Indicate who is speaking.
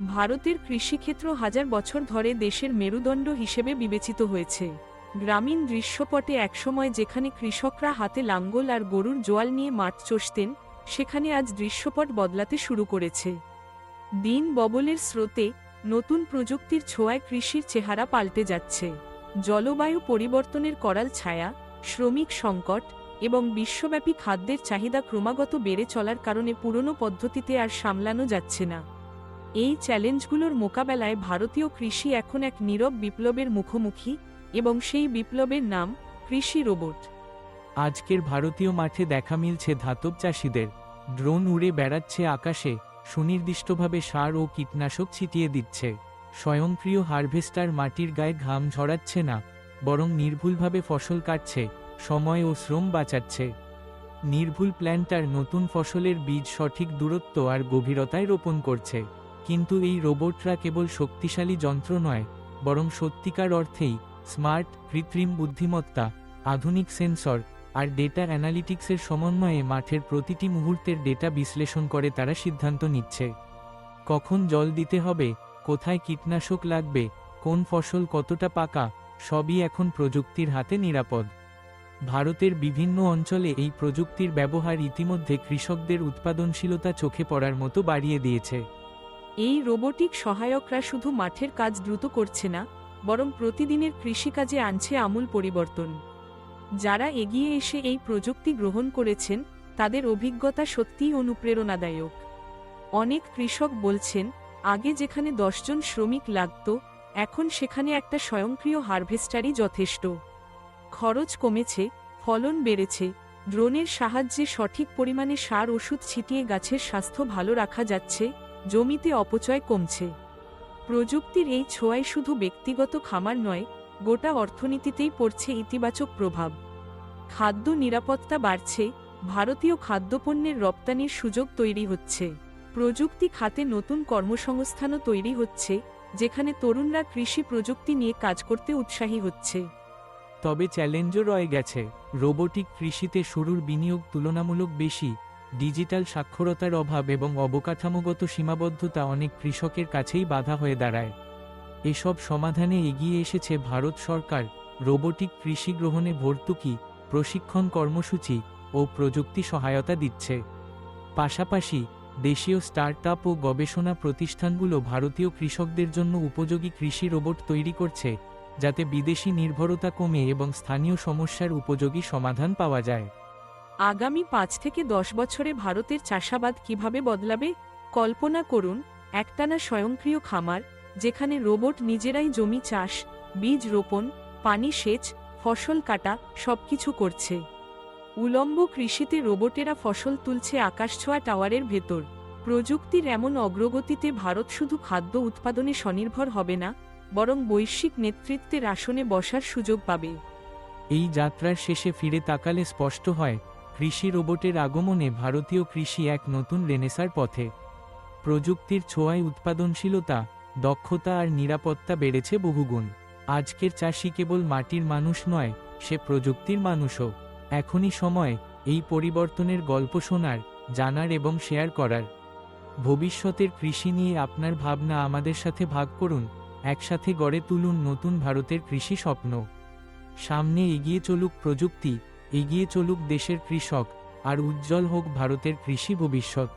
Speaker 1: ভারতের কৃষিক্ষেত্র হাজার বছর ধরে দেশের মেরুদণ্ড হিসেবে বিবেচিত হয়েছে। গ্রামীণ দৃশ্যপটে একসময় যেখানে কৃষকরা হাতে লাঙ্গল আর গরুর জোয়াল নিয়ে মাঠ চষতেন, সেখানে আজ দৃশ্যপট বদলাতে শুরু করেছে। দিন বদলের স্রোতে নতুন প্রযুক্তির ছোঁয়ায় কৃষির চেহারা পাল্টে যাচ্ছে। জলবায়ু পরিবর্তনের করাল ছায়া, শ্রমিক সংকট এবং বিশ্বব্যাপী খাদ্যের চাহিদা ক্রমাগত বেড়ে চলার কারণে পুরনো পদ্ধতিতে আর সামলানো যাচ্ছে না। এই চ্যালেঞ্জগুলোর মোকাবেলায় ভারতীয় কৃষি এখন এক নীরব বিপ্লবের মুখোমুখি, এবং সেই বিপ্লবের নাম কৃষি রোবট।
Speaker 2: আজকের ভারতীয় মাঠে দেখা মিলছে ধাতব চাষিদের। ড্রোন উড়ে বেড়াচ্ছে আকাশে, সুনির্দিষ্টভাবে সার ও কীটনাশক ছিটিয়ে দিচ্ছে। স্বয়ংক্রিয় হারভেস্টার মাটির গায়ে ঘাম ঝরাচ্ছে না, বরং নির্ভুলভাবে ফসল কাটছে, সময় ও শ্রম বাঁচাচ্ছে। নির্ভুল প্ল্যান্টার নতুন ফসলের বীজ সঠিক দূরত্ব আর গভীরতায় রোপণ করছে। কিন্তু এই রোবটরা কেবল শক্তিশালী যন্ত্র নয়, বরং সত্যিকার অর্থেই স্মার্ট, কৃত্রিম বুদ্ধিমত্তা, আধুনিক সেন্সর আর ডেটা অ্যানালিটিক্সের সমন্বয়ে মাঠের প্রতিটি মুহূর্তের ডেটা বিশ্লেষণ করে তারা সিদ্ধান্ত নিচ্ছে। কখন জল দিতে হবে, কোথায় কীটনাশক লাগবে, কোন ফসল কতটা পাকা, সবই এখন প্রযুক্তির হাতে নিরাপদ। ভারতের বিভিন্ন অঞ্চলে এই প্রযুক্তির ব্যবহার ইতিমধ্যে কৃষকদের উৎপাদনশীলতা চোখে পড়ার মতো বাড়িয়ে দিয়েছে।
Speaker 1: এই রোবোটিক সহায়করা শুধু মাঠের কাজ দ্রুত করছে না, বরং প্রতিদিনের কৃষিকাজে আনছে আমূল পরিবর্তন। যারা এগিয়ে এসে এই প্রযুক্তি গ্রহণ করেছেন, তাদের অভিজ্ঞতা সত্যিই অনুপ্রেরণাদায়ক। অনেক কৃষক বলছেন, আগে যেখানে 10 জন শ্রমিক লাগত, এখন সেখানে একটা স্বয়ংক্রিয় হারভেস্টারই যথেষ্ট। খরচ কমেছে, ফলন বেড়েছে, ড্রোনের সাহায্যে সঠিক পরিমাণে সার ওষুধ ছিটিয়ে গাছের স্বাস্থ্য ভালো রাখা যাচ্ছে, জমিতে অপচয় কমছে। প্রযুক্তির এই ছোঁয়ায় শুধু ব্যক্তিগত খামার নয়, গোটা অর্থনীতিতেই পড়ছে ইতিবাচক প্রভাব। খাদ্য নিরাপত্তা বাড়ছে, ভারতীয় খাদ্যপণ্যের রপ্তানির সুযোগ তৈরি হচ্ছে। প্রযুক্তি খাতে নতুন কর্মসংস্থানও তৈরি হচ্ছে, যেখানে তরুণরা কৃষি প্রযুক্তি নিয়ে কাজ করতে উৎসাহী হচ্ছে।
Speaker 2: তবে চ্যালেঞ্জও রয়ে গেছে। রোবোটিক কৃষিতে শুরুর বিনিয়োগ তুলনামূলক বেশি, ডিজিটাল সাক্ষরতার অভাব এবং অবকাঠামোগত সীমাবদ্ধতা অনেক কৃষকের কাছেই বাধা হয়ে দাঁড়ায়। এসব সমাধানে এগিয়ে এসেছে ভারত সরকার। রোবোটিক কৃষি গ্রহণে ভর্তুকি, প্রশিক্ষণ কর্মসূচি ও প্রযুক্তি সহায়তা দিচ্ছে। পাশাপাশি দেশীয় স্টার্টআপ ও গবেষণা প্রতিষ্ঠানগুলো ভারতীয় কৃষকদের জন্য উপযোগী কৃষি রোবট তৈরি করছে, যাতে বিদেশি নির্ভরতা কমে এবং স্থানীয় সমস্যার উপযোগী সমাধান পাওয়া যায়।
Speaker 1: আগামী 5 থেকে 10 বছরে ভারতের চাষাবাদ কিভাবে বদলাবে? কল্পনা করুন, একটানা স্বয়ংক্রিয় খামার, যেখানে রোবট নিজেরাই জমি চাষ, বীজ রোপণ, পানি সেচ, ফসল কাটা সবকিছু করছে। উলম্ব কৃষিতে রোবটেরা ফসল তুলছে আকাশছোঁয়া টাওয়ারের ভেতর। প্রযুক্তির এমন অগ্রগতিতে ভারত শুধু খাদ্য উৎপাদনে স্বনির্ভর হবে না, বরং বৈশ্বিক নেতৃত্বের আসনে বসার সুযোগ পাবে।
Speaker 2: এই যাত্রার শেষে ফিরে তাকালে স্পষ্ট হয়, কৃষি রোবটের আগমনে ভারতীয় কৃষি এক নতুন রেনেসার পথে। প্রযুক্তির ছোঁয়ায় উৎপাদনশীলতা, দক্ষতা আর নিরাপত্তা বেড়েছে বহুগুণ। আজকের চাষি কেবল মাটির মানুষ নয়, সে প্রযুক্তির মানুষও। এখনই সময় এই পরিবর্তনের গল্প শোনার, জানার এবং শেয়ার করার। ভবিষ্যতের কৃষি নিয়ে আপনার ভাবনা আমাদের সাথে ভাগ করুন। একসাথে গড়ে তুলুন নতুন ভারতের কৃষি স্বপ্ন। সামনে এগিয়ে চলুক প্রযুক্তি, এগিয়ে চলুক দেশের কৃষক, আর উজ্জ্বল হোক ভারতের কৃষি ভবিষ্যৎ।